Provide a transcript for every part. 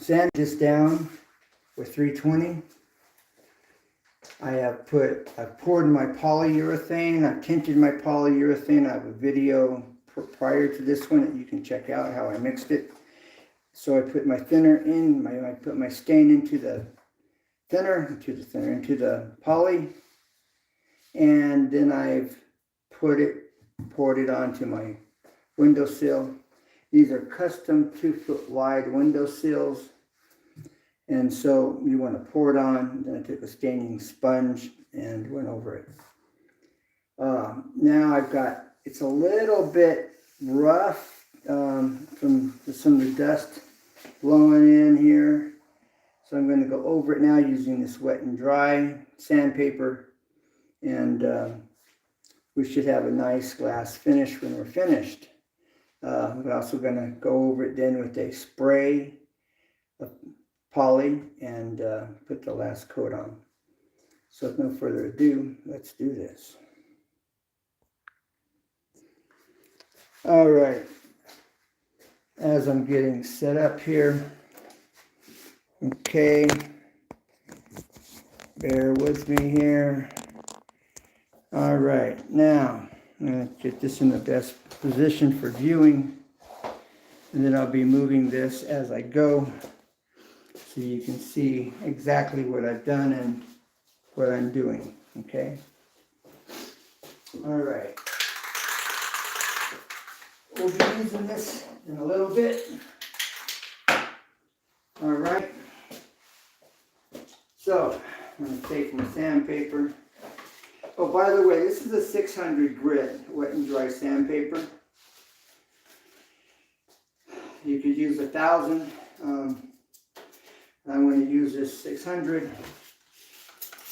sanded this down with 320. I've poured my polyurethane. I've tinted my polyurethane. I have a video prior to this one that you can check out how I mixed it. So I put my thinner in, I put my stain into the thinner, into the poly, and then I've poured it onto my windowsill. These are custom 2-foot wide windowsills. And so you want to pour it on. Then I took a staining sponge and went over it. Now it's a little bit rough from some of the dust blowing in here. So I'm going to go over it now using this wet and dry sandpaper. And we should have a nice glass finish when we're finished. We're also going to go over it then with a spray of poly and put the last coat on. So with no further ado, let's do this. All right, as I'm getting set up here, okay, bear with me here. All right, now I'm going to get this in the best position for viewing, and then I'll be moving this as I go so you can see exactly what I've done and what I'm doing, okay? All right. We'll be using this in a little bit. All right. So, I'm going to take my sandpaper. Oh, by the way, this is a 600 grit wet and dry sandpaper. You could use 1,000. I'm going to use this 600.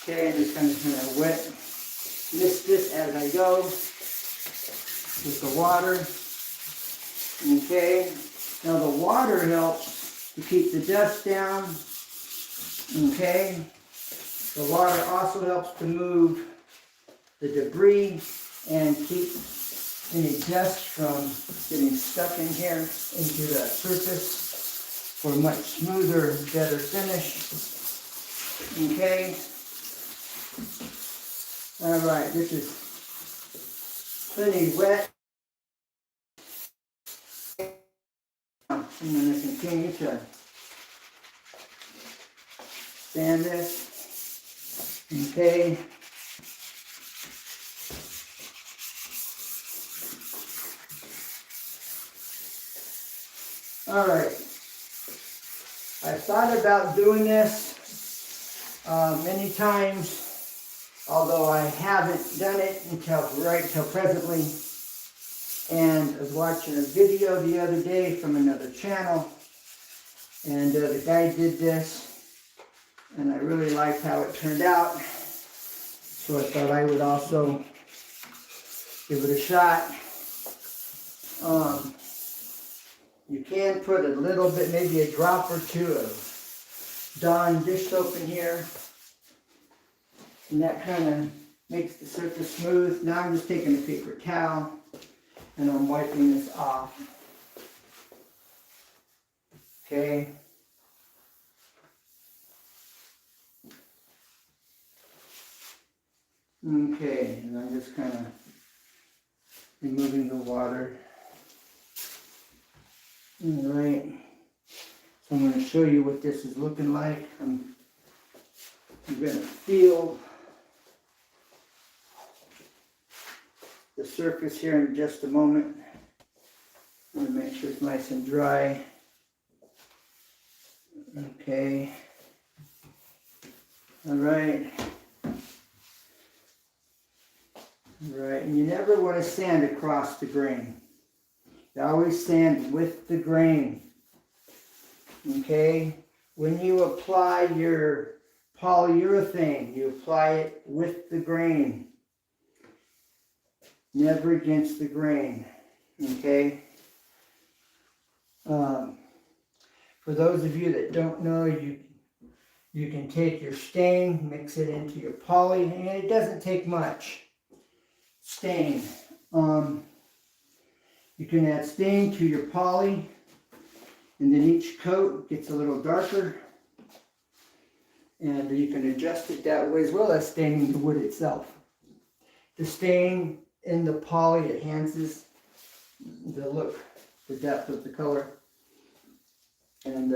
Okay, I'm just going to kind of mist this as I go with the water. Okay, now the water helps to keep the dust down. Okay, the water also helps to move the debris and keep any dust from getting stuck in here into the surface for a much smoother, better finish. Okay. All right, this is plenty wet. I'm going to continue to sand this. Okay. All right. I thought about doing this many times, although I haven't done it until presently. And I was watching a video the other day from another channel, and the guy did this, and I really liked how it turned out. So I thought I would also give it a shot. You can put a little bit, maybe a drop or two of Dawn dish soap in here, and that kind of makes the surface smooth. Now I'm just taking a paper towel and I'm wiping this off. Okay. Okay, and I'm just kind of removing the water. All right. So I'm going to show you what this is looking like. I'm going to feel the surface here in just a moment. I'm going to make sure it's nice and dry. Okay. All right. All right. And you never want to sand across the grain. You always sand with the grain. Okay. When you apply your polyurethane, you apply it with the grain. Never against the grain, okay? For those of you that don't know, you can take your stain, mix it into your poly, and it doesn't take much stain. You can add stain to your poly, And then each coat gets a little darker. And you can adjust it that way as well as staining the wood itself. The stain in the poly enhances the look, the depth of the color. And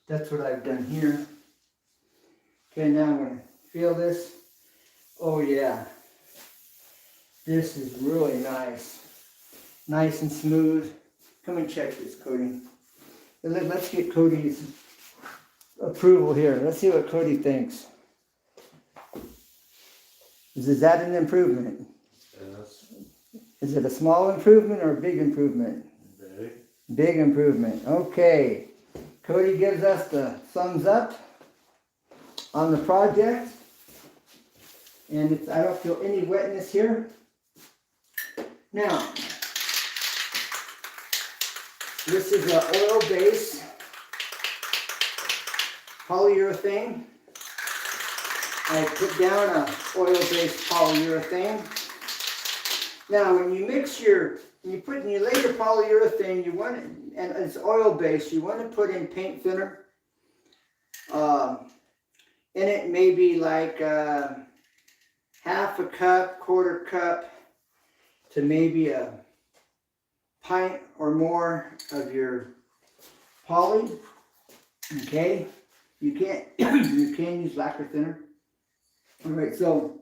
that's what I've done here. Okay, now I'm going to feel this. Oh yeah. This is really nice. Nice and smooth. Come and check this, Cody. Let's get Cody's approval here. Let's see what Cody thinks. Is that an improvement? Yes. Is it a small improvement or a big improvement? Big. Big improvement. Okay. Cody gives us the thumbs up on the project. And I don't feel any wetness here. Now, this is an oil-based polyurethane. I put down an oil-based polyurethane. Now, when you mix when you lay your polyurethane, you want it, and it's oil-based, you want to put in paint thinner. In it, maybe like half a cup, quarter cup, to maybe a pint or more of your poly. Okay, you can use lacquer thinner. All right, so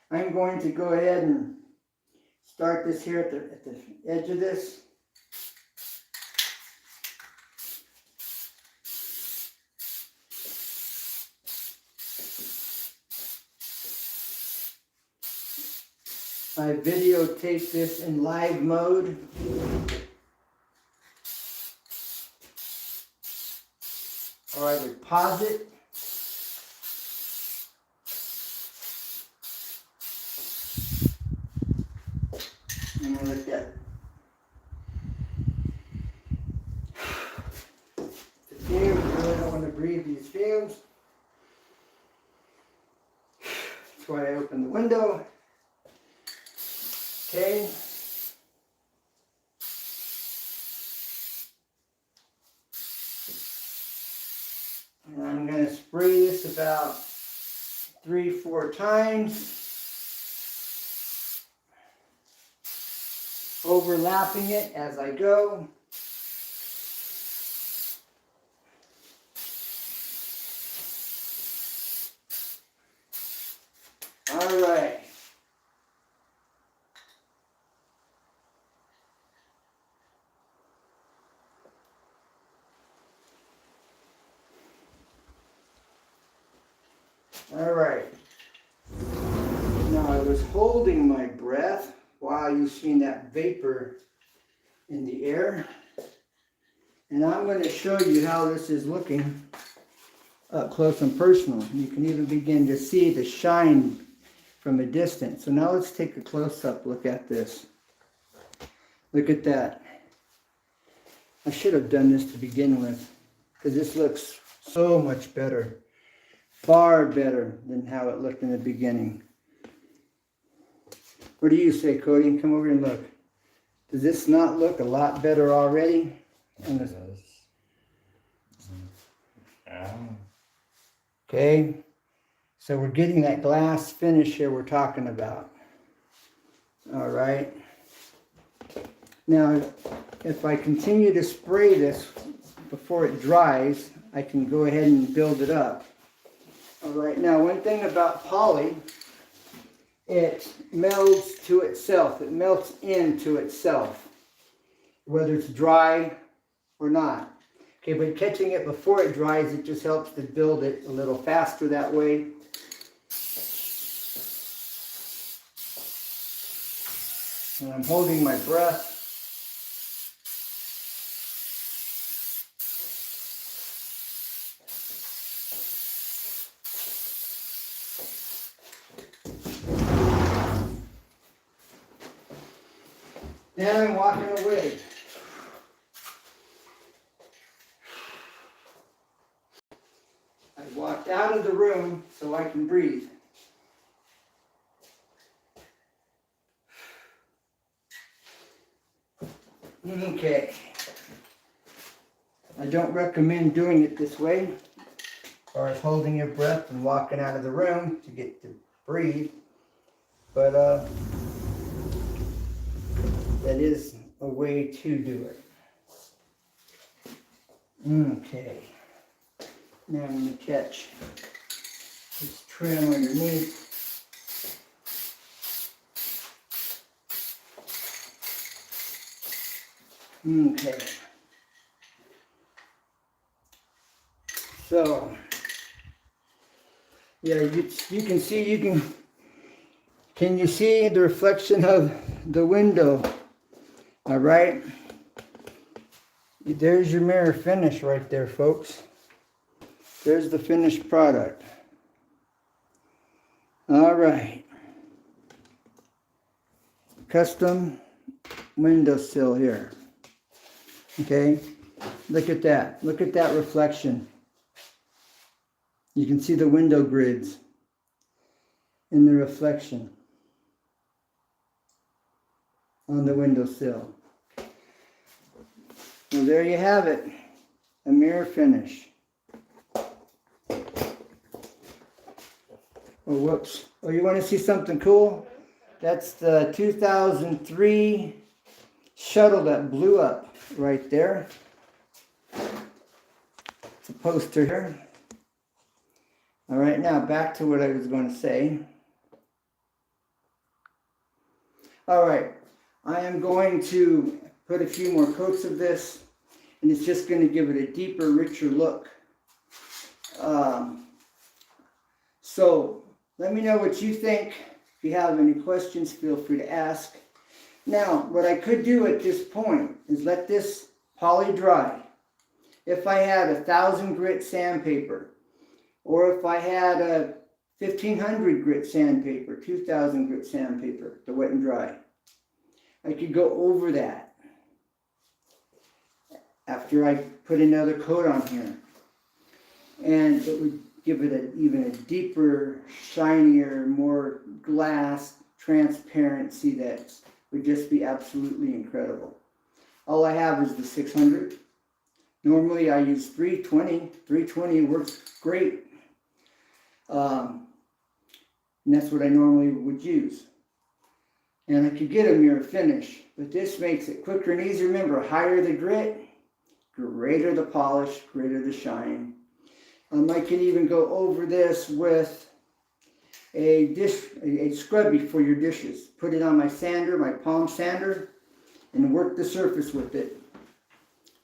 I'm going to go ahead and start this here at the edge of this. I videotaped this in live mode. Or I would pause it. I'm going to let that. The fumes, I really don't want to breathe these fumes. That's why I opened the window. Okay. And I'm going to spray this about 3-4 times, overlapping it as I go. All right. All right. Now I was holding my breath while you seen that vapor in the air. And I'm going to show you how this is looking up close and personal. You can even begin to see the shine from a distance. So now let's take a close-up look at this. Look at that. I should have done this to begin with, because this looks so much better. Far better than how it looked in the beginning. What do you say, Cody? Come over and look. Does this not look a lot better already? It does. Yeah. Okay. So we're getting that glass finish here we're talking about. All right. Now, if I continue to spray this before it dries, I can go ahead and build it up. All right, now one thing about poly, it melds to itself. It melts into itself, whether it's dry or not. Okay, but catching it before it dries, it just helps to build it a little faster that way. And I'm holding my breath. Then I'm walking away. I walked out of the room so I can breathe. Okay. I don't recommend doing it this way, as far as holding your breath and walking out of the room to get to breathe. But that is a way to do it. Okay. Now I'm going to catch this trim underneath. Okay. So, yeah, you can see, can you see the reflection of the window? All right. There's your mirror finish right there, folks. There's the finished product. All right. Custom windowsill here. Okay. Look at that. Look at that reflection. You can see the window grids in the reflection on the windowsill. Well, there you have it. A mirror finish. Oh, whoops. Oh, you want to see something cool? That's the 2003 shuttle that blew up right there. It's a poster here. All right, now back to what I was going to say. All right, I am going to put a few more coats of this, and it's just going to give it a deeper, richer look. So let me know what you think. If you have any questions, feel free to ask. Now, what I could do at this point is let this poly dry. If I had 1,000 grit sandpaper, or if I had a 1,500 grit sandpaper, 2,000 grit sandpaper to wet and dry, I could go over that after I put another coat on here. And it would give it even a deeper, shinier, more glass transparency that would just be absolutely incredible. All I have is the 600. Normally I use 320. 320 works great. And that's what I normally would use. And I could get a mirror finish, but this makes it quicker and easier. Remember, higher the grit, greater the polish, greater the shine. I can even go over this with a scrubby for your dishes. Put it on my sander, my palm sander, and work the surface with it.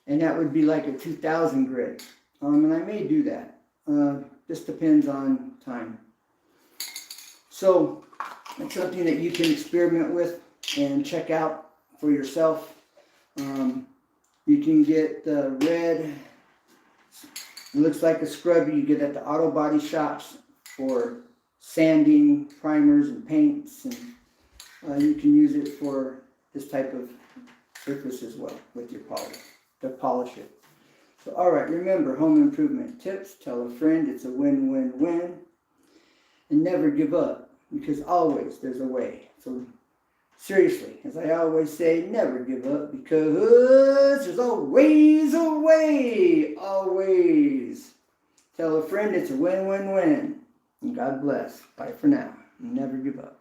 And that would be like a 2,000 grit. And I may do that. Just depends on time. So it's something that you can experiment with and check out for yourself. You can get the red. It looks like a scrubby you get at the auto body shops for sanding, primers, and paints. And you can use it for this type of surface as well with your polish, to polish it. So, all right, remember, home improvement tips. Tell a friend. It's a win-win-win. And never give up, because always there's a way. So, seriously, as I always say, never give up, because there's always a way. Always. Tell a friend it's a win-win-win. And God bless. Bye for now. Never give up.